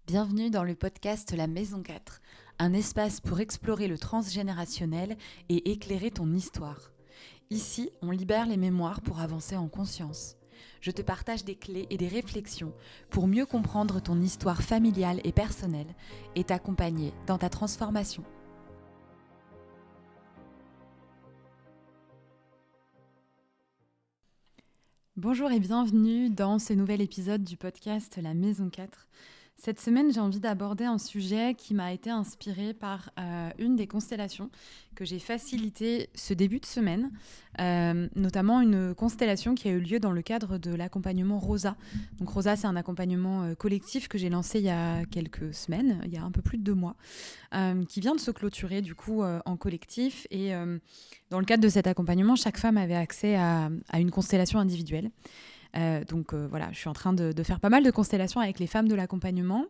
Bienvenue dans le podcast La Maison 4, un espace pour explorer le transgénérationnel et éclairer ton histoire. Ici, on libère les mémoires pour avancer en conscience. Je te partage des clés et des réflexions pour mieux comprendre ton histoire familiale et personnelle et t'accompagner dans ta transformation. Bonjour et bienvenue dans ce nouvel épisode du podcast La Maison 4. Cette semaine, j'ai envie d'aborder un sujet qui m'a été inspiré par une des constellations que j'ai facilité ce début de semaine, notamment une constellation qui a eu lieu dans le cadre de l'accompagnement Rosa. Donc Rosa, c'est un accompagnement collectif que j'ai lancé il y a quelques semaines, il y a un peu plus de 2 mois, qui vient de se clôturer du coup en collectif. Et dans le cadre de cet accompagnement, chaque femme avait accès à une constellation individuelle. Donc voilà, je suis en train de faire pas mal de constellations avec les femmes de l'accompagnement,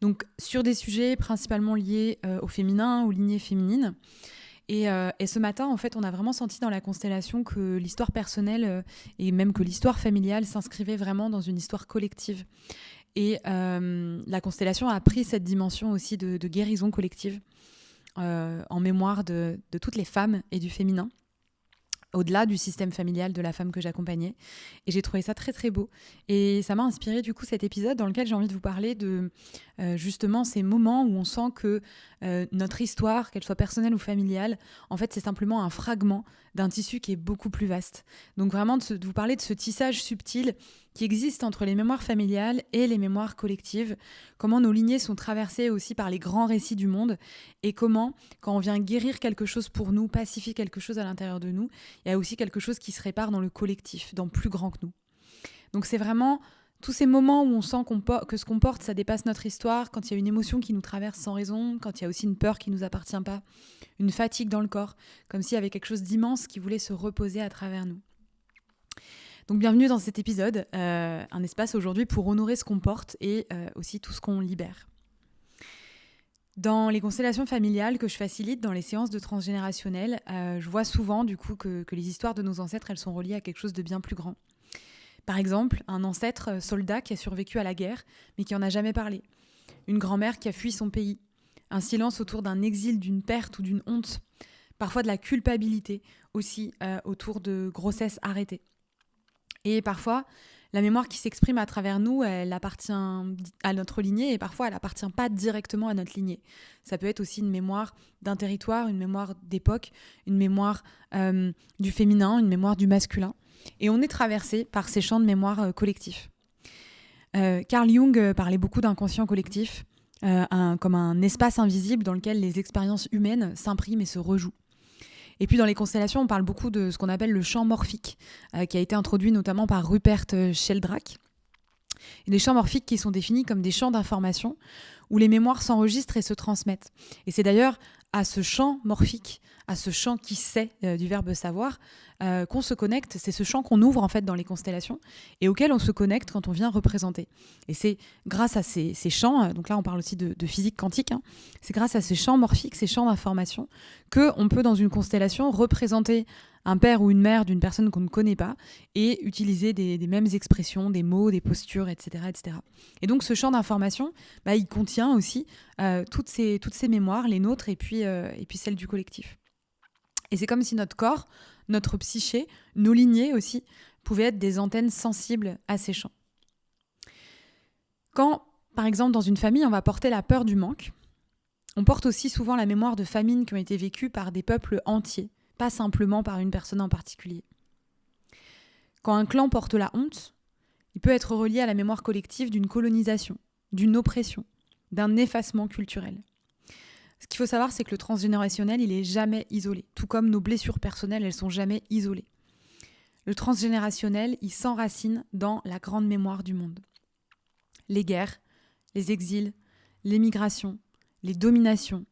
donc sur des sujets principalement liés au féminin, aux lignées féminines. Et ce matin, en fait, on a vraiment senti dans la constellation que l'histoire personnelle et même que l'histoire familiale s'inscrivait vraiment dans une histoire collective. Et la constellation a pris cette dimension aussi de guérison collective en mémoire de toutes les femmes et du féminin, au-delà du système familial de la femme que j'accompagnais. Et j'ai trouvé ça très très beau. Et ça m'a inspiré du coup cet épisode dans lequel j'ai envie de vous parler de justement ces moments où on sent que notre histoire, qu'elle soit personnelle ou familiale, en fait c'est simplement un fragment d'un tissu qui est beaucoup plus vaste. Donc vraiment de vous parler de ce tissage subtil qui existe entre les mémoires familiales et les mémoires collectives, comment nos lignées sont traversées aussi par les grands récits du monde et comment, quand on vient guérir quelque chose pour nous, pacifier quelque chose à l'intérieur de nous, il y a aussi quelque chose qui se répare dans le collectif, dans plus grand que nous. Donc c'est vraiment tous ces moments où on sent que ce qu'on porte, ça dépasse notre histoire, quand il y a une émotion qui nous traverse sans raison, quand il y a aussi une peur qui ne nous appartient pas, une fatigue dans le corps, comme s'il y avait quelque chose d'immense qui voulait se reposer à travers nous. Donc bienvenue dans cet épisode, un espace aujourd'hui pour honorer ce qu'on porte et aussi tout ce qu'on libère. Dans les constellations familiales que je facilite dans les séances de transgénérationnel, je vois souvent du coup que les histoires de nos ancêtres, elles sont reliées à quelque chose de bien plus grand. Par exemple, un ancêtre soldat qui a survécu à la guerre, mais qui n'en a jamais parlé. Une grand-mère qui a fui son pays. Un silence autour d'un exil, d'une perte ou d'une honte. Parfois de la culpabilité aussi autour de grossesses arrêtées. Et parfois, la mémoire qui s'exprime à travers nous, elle appartient à notre lignée et parfois elle n'appartient pas directement à notre lignée. Ça peut être aussi une mémoire d'un territoire, une mémoire d'époque, une mémoire du féminin, une mémoire du masculin. Et on est traversé par ces champs de mémoire collectifs. Carl Jung parlait beaucoup d'inconscient collectif, comme un espace invisible dans lequel les expériences humaines s'impriment et se rejouent. Et puis dans les constellations, on parle beaucoup de ce qu'on appelle le champ morphique, qui a été introduit notamment par Rupert Sheldrake. Et les champs morphiques qui sont définis comme des champs d'information où les mémoires s'enregistrent et se transmettent. Et c'est d'ailleurs à ce champ morphique, à ce champ qui sait du verbe savoir, qu'on se connecte. C'est ce champ qu'on ouvre en fait dans les constellations et auquel on se connecte quand on vient représenter. Et c'est grâce à ces champs, donc là on parle aussi de physique quantique, c'est grâce à ces champs morphiques, ces champs d'information, qu'on peut dans une constellation représenter un père ou une mère d'une personne qu'on ne connaît pas et utiliser des mêmes expressions, des mots, des postures, etc. etc. Et donc ce champ d'information, il contient aussi toutes ces mémoires, les nôtres et puis celles du collectif. Et c'est comme si notre corps, notre psyché, nos lignées aussi, pouvaient être des antennes sensibles à ces champs. Quand, par exemple, dans une famille, on va porter la peur du manque, on porte aussi souvent la mémoire de famines qui ont été vécues par des peuples entiers, pas simplement par une personne en particulier. Quand un clan porte la honte, il peut être relié à la mémoire collective d'une colonisation, d'une oppression, d'un effacement culturel. Ce qu'il faut savoir, c'est que le transgénérationnel, il n'est jamais isolé. Tout comme nos blessures personnelles, elles ne sont jamais isolées. Le transgénérationnel, il s'enracine dans la grande mémoire du monde. Les guerres, les exils, l'émigration, les dominations,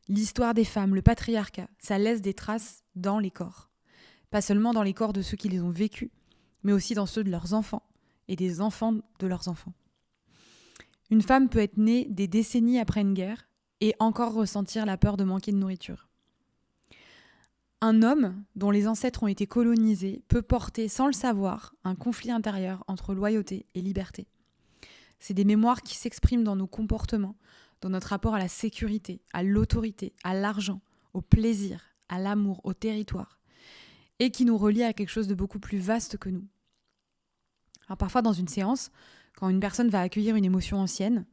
l'histoire des femmes, le patriarcat, ça laisse des traces dans les corps. Pas seulement dans les corps de ceux qui les ont vécus, mais aussi dans ceux de leurs enfants et des enfants de leurs enfants. Une femme peut être née des décennies après une guerre et encore ressentir la peur de manquer de nourriture. Un homme dont les ancêtres ont été colonisés peut porter, sans le savoir, un conflit intérieur entre loyauté et liberté. C'est des mémoires qui s'expriment dans nos comportements, dans notre rapport à la sécurité, à l'autorité, à l'argent, au plaisir, à l'amour, au territoire, et qui nous relient à quelque chose de beaucoup plus vaste que nous. Alors parfois dans une séance, quand une personne va accueillir une émotion ancienne,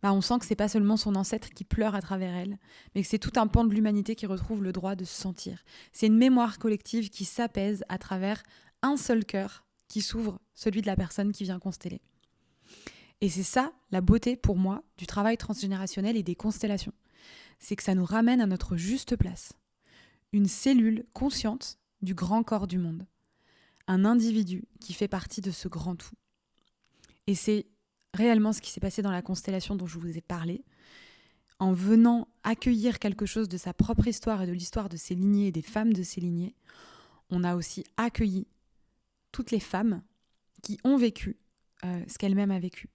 on sent que c'est pas seulement son ancêtre qui pleure à travers elle, mais que c'est tout un pan de l'humanité qui retrouve le droit de se sentir. C'est une mémoire collective qui s'apaise à travers un seul cœur qui s'ouvre, celui de la personne qui vient consteller. Et c'est ça, la beauté pour moi, du travail transgénérationnel et des constellations. C'est que ça nous ramène à notre juste place. Une cellule consciente du grand corps du monde. Un individu qui fait partie de ce grand tout. Et c'est réellement ce qui s'est passé dans la constellation dont je vous ai parlé. En venant accueillir quelque chose de sa propre histoire et de l'histoire de ses lignées et des femmes de ses lignées, on a aussi accueilli toutes les femmes qui ont vécu ce qu'elles-mêmes ont vécu.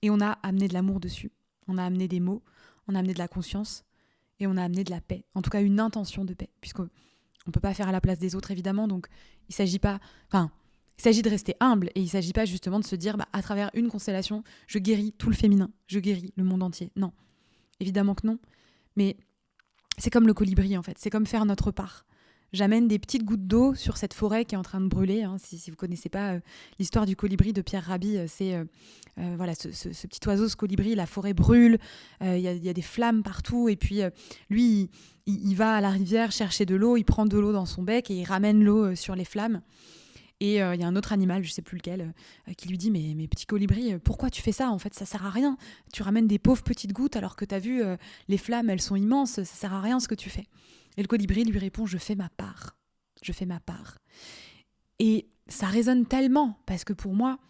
Et on a amené de l'amour dessus. On a amené des mots, on a amené de la conscience et on a amené de la paix. En tout cas, une intention de paix. Puisqu'on ne peut pas faire à la place des autres, évidemment. Donc, il s'agit de rester humble et il ne s'agit pas justement de se dire à travers une constellation, je guéris tout le féminin, je guéris le monde entier. Non, évidemment que non. Mais c'est comme le colibri en fait, c'est comme faire notre part. J'amène des petites gouttes d'eau sur cette forêt qui est en train de brûler. Si vous ne connaissez pas l'histoire du colibri de Pierre Rabhi, c'est ce petit oiseau, ce colibri, la forêt brûle, y a des flammes partout. Et puis lui, il va à la rivière chercher de l'eau, il prend de l'eau dans son bec et il ramène l'eau sur les flammes. Et il y a un autre animal, je ne sais plus lequel, qui lui dit « Mais petit colibri, pourquoi tu fais ça ? En fait, ça ne sert à rien. Tu ramènes des pauvres petites gouttes alors que tu as vu, les flammes, elles sont immenses, ça ne sert à rien ce que tu fais. » Et le colibri lui répond « Je fais ma part. Je fais ma part. » Et ça résonne tellement, parce que pour moi,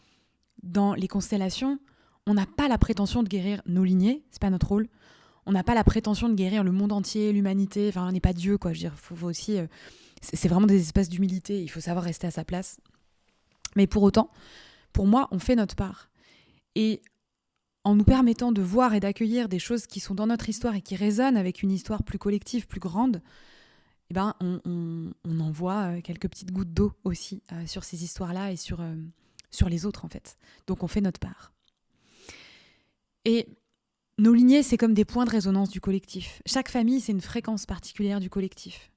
dans les constellations, on n'a pas la prétention de guérir nos lignées, c'est pas notre rôle. On n'a pas la prétention de guérir le monde entier, l'humanité. Enfin, on n'est pas Dieu, quoi. Je veux dire, faut aussi... c'est vraiment des espaces d'humilité, il faut savoir rester à sa place. Mais pour autant, pour moi, on fait notre part. Et en nous permettant de voir et d'accueillir des choses qui sont dans notre histoire et qui résonnent avec une histoire plus collective, plus grande, on envoie quelques petites gouttes d'eau aussi sur ces histoires-là et sur les autres, en fait. Donc on fait notre part. Et nos lignées, c'est comme des points de résonance du collectif. Chaque famille, c'est une fréquence particulière du collectif.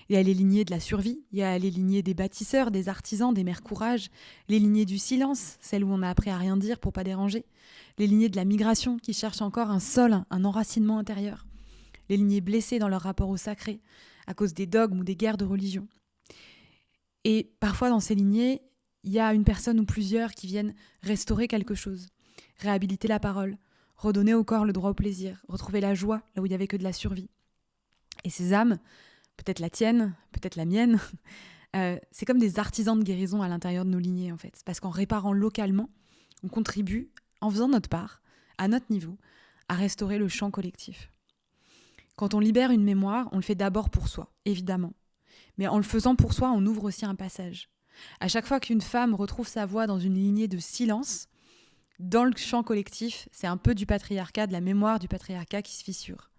Il y a les lignées de la survie, il y a les lignées des bâtisseurs, des artisans, des mères courage, les lignées du silence, celles où on a appris à rien dire pour pas déranger, les lignées de la migration qui cherchent encore un sol, un enracinement intérieur, les lignées blessées dans leur rapport au sacré, à cause des dogmes ou des guerres de religion. Et parfois dans ces lignées, il y a une personne ou plusieurs qui viennent restaurer quelque chose, réhabiliter la parole, redonner au corps le droit au plaisir, retrouver la joie là où il n'y avait que de la survie. Et ces âmes, peut-être la tienne, peut-être la mienne, c'est comme des artisans de guérison à l'intérieur de nos lignées, en fait. Parce qu'en réparant localement, on contribue, en faisant notre part, à notre niveau, à restaurer le champ collectif. Quand on libère une mémoire, on le fait d'abord pour soi, évidemment. Mais en le faisant pour soi, on ouvre aussi un passage. À chaque fois qu'une femme retrouve sa voix dans une lignée de silence, dans le champ collectif, c'est un peu du patriarcat, de la mémoire du patriarcat qui se fissure.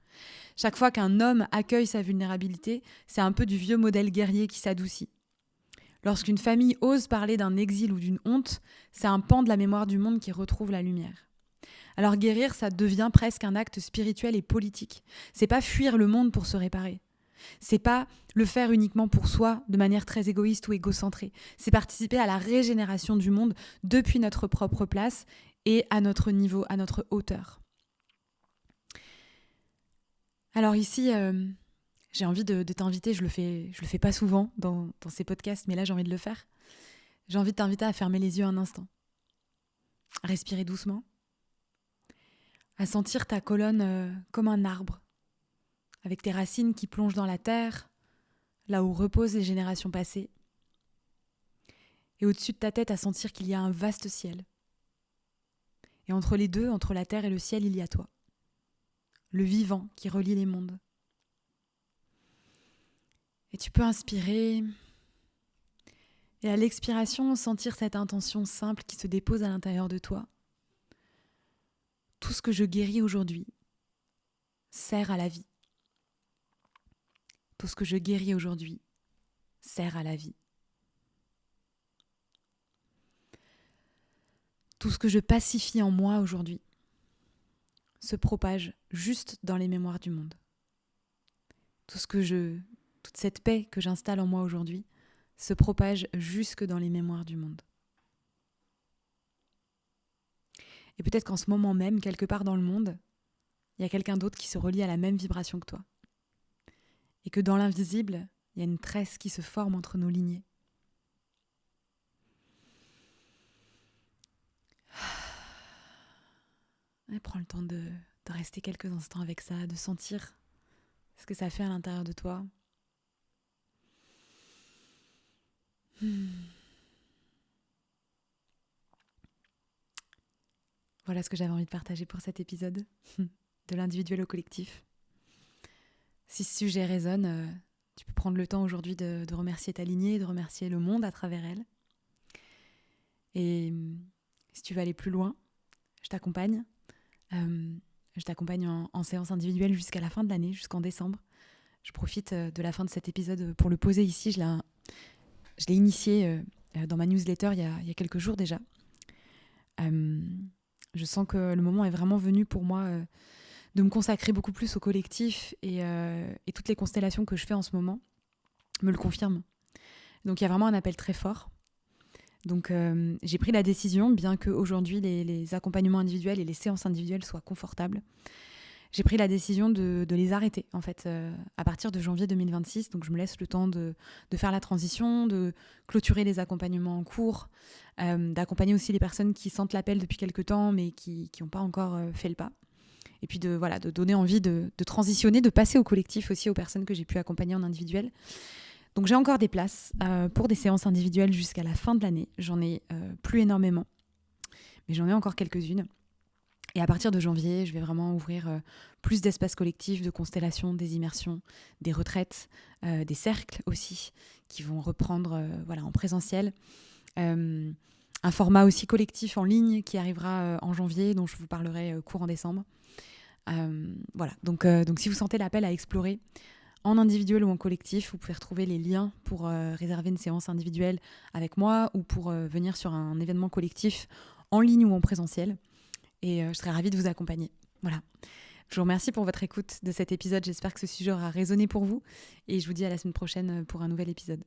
Chaque fois qu'un homme accueille sa vulnérabilité, c'est un peu du vieux modèle guerrier qui s'adoucit. Lorsqu'une famille ose parler d'un exil ou d'une honte, c'est un pan de la mémoire du monde qui retrouve la lumière. Alors guérir, ça devient presque un acte spirituel et politique. C'est pas fuir le monde pour se réparer. C'est pas le faire uniquement pour soi, de manière très égoïste ou égocentrée. C'est participer à la régénération du monde depuis notre propre place et à notre niveau, à notre hauteur. Alors ici, j'ai envie de t'inviter, je le fais pas souvent dans ces podcasts, mais là j'ai envie de le faire. J'ai envie de t'inviter à fermer les yeux un instant, à respirer doucement, à sentir ta colonne comme un arbre, avec tes racines qui plongent dans la terre, là où reposent les générations passées. Et au-dessus de ta tête, à sentir qu'il y a un vaste ciel. Et entre les deux, entre la terre et le ciel, il y a toi, le vivant qui relie les mondes. Et tu peux inspirer et à l'expiration, sentir cette intention simple qui se dépose à l'intérieur de toi. Tout ce que je guéris aujourd'hui sert à la vie. Tout ce que je guéris aujourd'hui sert à la vie. Tout ce que je pacifie en moi aujourd'hui se propage juste dans les mémoires du monde. Toute cette paix que j'installe en moi aujourd'hui se propage jusque dans les mémoires du monde. Et peut-être qu'en ce moment même, quelque part dans le monde, il y a quelqu'un d'autre qui se relie à la même vibration que toi. Et que dans l'invisible, il y a une tresse qui se forme entre nos lignées. Et prends le temps de rester quelques instants avec ça, de sentir ce que ça fait à l'intérieur de toi. Voilà ce que j'avais envie de partager pour cet épisode, de l'individuel au collectif. Si ce sujet résonne, tu peux prendre le temps aujourd'hui de remercier ta lignée, de remercier le monde à travers elle. Et si tu veux aller plus loin, je t'accompagne. Je t'accompagne en séance individuelle jusqu'à la fin de l'année, jusqu'en décembre. Je profite de la fin de cet épisode pour le poser ici. Je l'ai initié dans ma newsletter il y a quelques jours déjà. Je sens que le moment est vraiment venu pour moi de me consacrer beaucoup plus au collectif et toutes les constellations que je fais en ce moment me le confirment. Donc il y a vraiment un appel très fort. Donc j'ai pris la décision, bien qu'aujourd'hui les accompagnements individuels et les séances individuelles soient confortables, j'ai pris la décision de les arrêter en fait à partir de janvier 2026. Donc je me laisse le temps de faire la transition, de clôturer les accompagnements en cours, d'accompagner aussi les personnes qui sentent l'appel depuis quelques temps mais qui n'ont pas encore fait le pas. Et puis de donner envie de transitionner, de passer au collectif aussi aux personnes que j'ai pu accompagner en individuel. Donc j'ai encore des places pour des séances individuelles jusqu'à la fin de l'année. J'en ai plus énormément, mais j'en ai encore quelques-unes. Et à partir de janvier, je vais vraiment ouvrir plus d'espaces collectifs, de constellations, des immersions, des retraites, des cercles aussi, qui vont reprendre en présentiel. Un format aussi collectif en ligne qui arrivera en janvier, dont je vous parlerai courant décembre. Donc si vous sentez l'appel à explorer, en individuel ou en collectif, vous pouvez retrouver les liens pour réserver une séance individuelle avec moi ou pour venir sur un événement collectif en ligne ou en présentiel. Et je serais ravie de vous accompagner. Voilà. Je vous remercie pour votre écoute de cet épisode. J'espère que ce sujet aura résonné pour vous. Et je vous dis à la semaine prochaine pour un nouvel épisode.